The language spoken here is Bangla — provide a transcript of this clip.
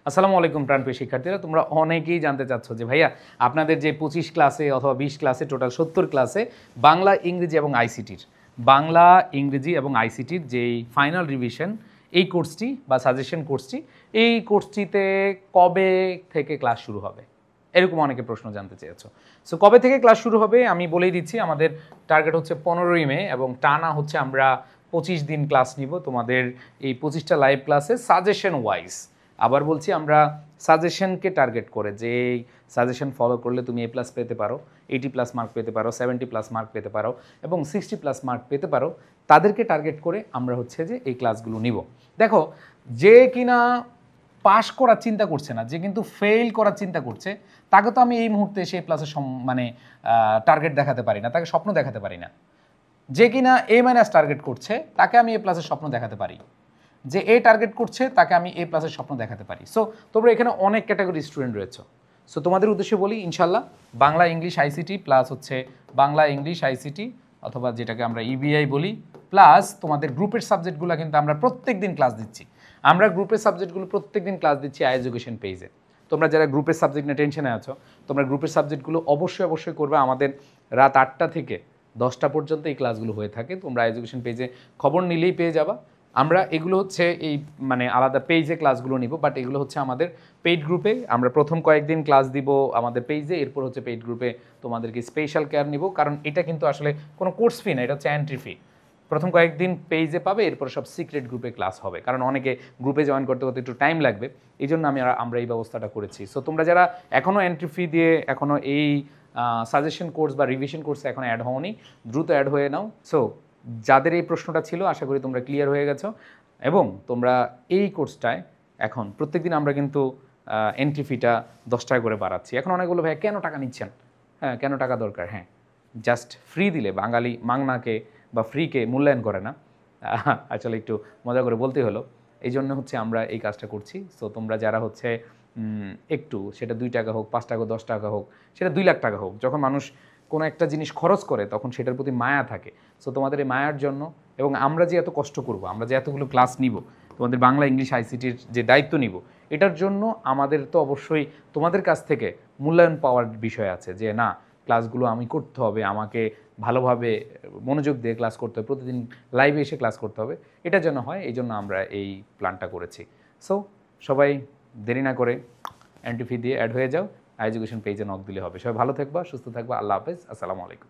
আসসালামু আলাইকুম প্রাণপ্রিয় শিক্ষার্থীরা, তোমরা অনেকেই জানতে চাচ্ছ যে ভাইয়া আপনাদের যে 25 ক্লাসে অথবা 20 ক্লাসে টোটাল 70 ক্লাসে বাংলা, ইংরেজি এবং আইসিটির যেই ফাইনাল রিভিশন এই কোর্সটি বা সাজেশন কোর্সটি, এই কোর্সটিতে কবে থেকে ক্লাস শুরু হবে, এরকম অনেকে প্রশ্ন জানতে চেয়েছো। সো কবে থেকে ক্লাস শুরু হবে আমি বলেই দিচ্ছি। আমাদের টার্গেট হচ্ছে 15ই মে এবং টানা হচ্ছে আমরা 25 দিন ক্লাস নিব তোমাদের এই 25টা লাইভ ক্লাসে সাজেশন ওয়াইজ। আবার বলছি, আমরা সাজেশনকে টার্গেট করে যে এই সাজেশন ফলো করলে তুমি A+ পেতে পারো, 80+ মার্ক পেতে পারো, 70+ মার্ক পেতে পারো এবং 60+ মার্ক পেতে পারো, তাদেরকে টার্গেট করে আমরা হচ্ছে যে এই ক্লাসগুলো নিব। দেখো, যে কিনা পাশ করার চিন্তা করছে না, যে কিন্তু ফেল করার চিন্তা করছে, তাকে তো আমি এই মুহূর্তে সে প্লাসের মানে টার্গেট দেখাতে পারি না, তাকে স্বপ্ন দেখাতে পারি না। যে কিনা A- টার্গেট করছে, তাকে আমি A+ স্বপ্ন দেখাতে পারি। যে এ টার্গেট করছে, তাকে আমি A+ স্বপ্ন দেখাতে পারি। সো তোমরা এখানে অনেক ক্যাটাগরি স্টুডেন্ট রয়েছে। সো তোমাদের উদ্দেশ্যে বলি, ইনশাল্লাহ বাংলা ইংলিশ আইসিটি প্লাস হচ্ছে বাংলা ইংলিশ আইসিটি অথবা যেটাকে আমরা ইবিআই বলি, প্লাস তোমাদের গ্রুপের সাবজেক্টগুলো কিন্তু আমরা প্রত্যেক দিন ক্লাস দিচ্ছি। আমরা গ্রুপের সাবজেক্টগুলো প্রত্যেক দিন ক্লাস দিচ্ছি এডুকেশন পেজে। তোমরা যারা গ্রুপের সাবজেক্ট নিয়ে টেনশনে আছো, তোমরা গ্রুপের সাবজেক্টগুলো অবশ্যই করবে। আমাদের রাত 8টা থেকে 10টা পর্যন্ত এই ক্লাসগুলো হয়ে থাকে। তোমরা এডুকেশন পেজে খবর নিলেই পেয়ে যাবা। আমরা এগুলো হচ্ছে এই মানে আলাদা পেজে ক্লাসগুলো নিব, বাট এগুলো হচ্ছে আমাদের পেইড গ্রুপে। আমরা প্রথম কয়েকদিন ক্লাস দিব আমাদের পেজে, এরপর হচ্ছে পেইড গ্রুপে তোমাদেরকে স্পেশাল কেয়ার নিব। কারণ এটা কিন্তু আসলে কোনো কোর্স ফি না, এটা হচ্ছে এন্ট্রি ফি। প্রথম কয়েকদিন পেজে পাবে, এরপর সব সিক্রেট গ্রুপে ক্লাস হবে, কারণ অনেকে গ্রুপে জয়েন করতে করতে একটু টাইম লাগবে, এই জন্য আমরা এই ব্যবস্থাটা করেছি। সো তোমরা যারা এখনও এন্ট্রি ফি দিয়ে এখনও এই সাজেশন কোর্স বা রিভিশন কোর্সে এখন অ্যাড হওনি, দ্রুত অ্যাড হয়ে নাও। সো যাদের এই প্রশ্নটা ছিল, আশা করি তোমরা ক্লিয়ার হয়ে গেছো এবং তোমরা এই কোর্সটায় এখন প্রত্যেকদিন আমরা কিন্তু এন্ট্রি ফিটা 10 টাকা করে বাড়াচ্ছি। এখন অনেকগুলো ভাই কেন টাকা নিচ্ছেন? হ্যাঁ, কেন টাকা দরকার? হ্যাঁ, জাস্ট ফ্রি দিলে বাঙালি মাংনাকে বা ফ্রিকে মূল্যায়ন করে না। আসলে একটু মজা করে বলতে হলো, এই জন্য হচ্ছে আমরা এই কাজটা করছি। সো তোমরা যারা হচ্ছে একটু, সেটা 2 টাকা হোক, 5 টাকা হোক, 10 টাকা হোক, সেটা 2 লাখ টাকা হোক, যখন মানুষ কোনো একটা জিনিস খরচ করে তখন সেটার প্রতি মায়া থাকে। সো তোমাদের এই মায়ার জন্য এবং আমরা যে এত কষ্ট করব, আমরা যে এতগুলো ক্লাস নিব, তোমাদের বাংলা ইংলিশ আইসিটির যে দায়িত্ব নিব, এটার জন্য আমাদের তো অবশ্যই তোমাদের কাছ থেকে মূল্যায়ন পাওয়ার বিষয় আছে। যে না, ক্লাসগুলো আমি করতে হবে, আমাকে ভালোভাবে মনোযোগ দিয়ে ক্লাস করতে হবে, প্রতিদিন লাইভে এসে ক্লাস করতে হবে। এটা যেন হয়, এই জন্য আমরা এই প্ল্যানটা করেছি। সো সবাই দেরি না করে এন্ট্রি ফি দিয়ে অ্যাড হয়ে যাও, এডুকেশন পেজে নক দিলে হবে। সবাই ভালো থাকবা, সুস্থ থাকবা। আল্লাহ হাফেজ, আসসালামু আলাইকুম।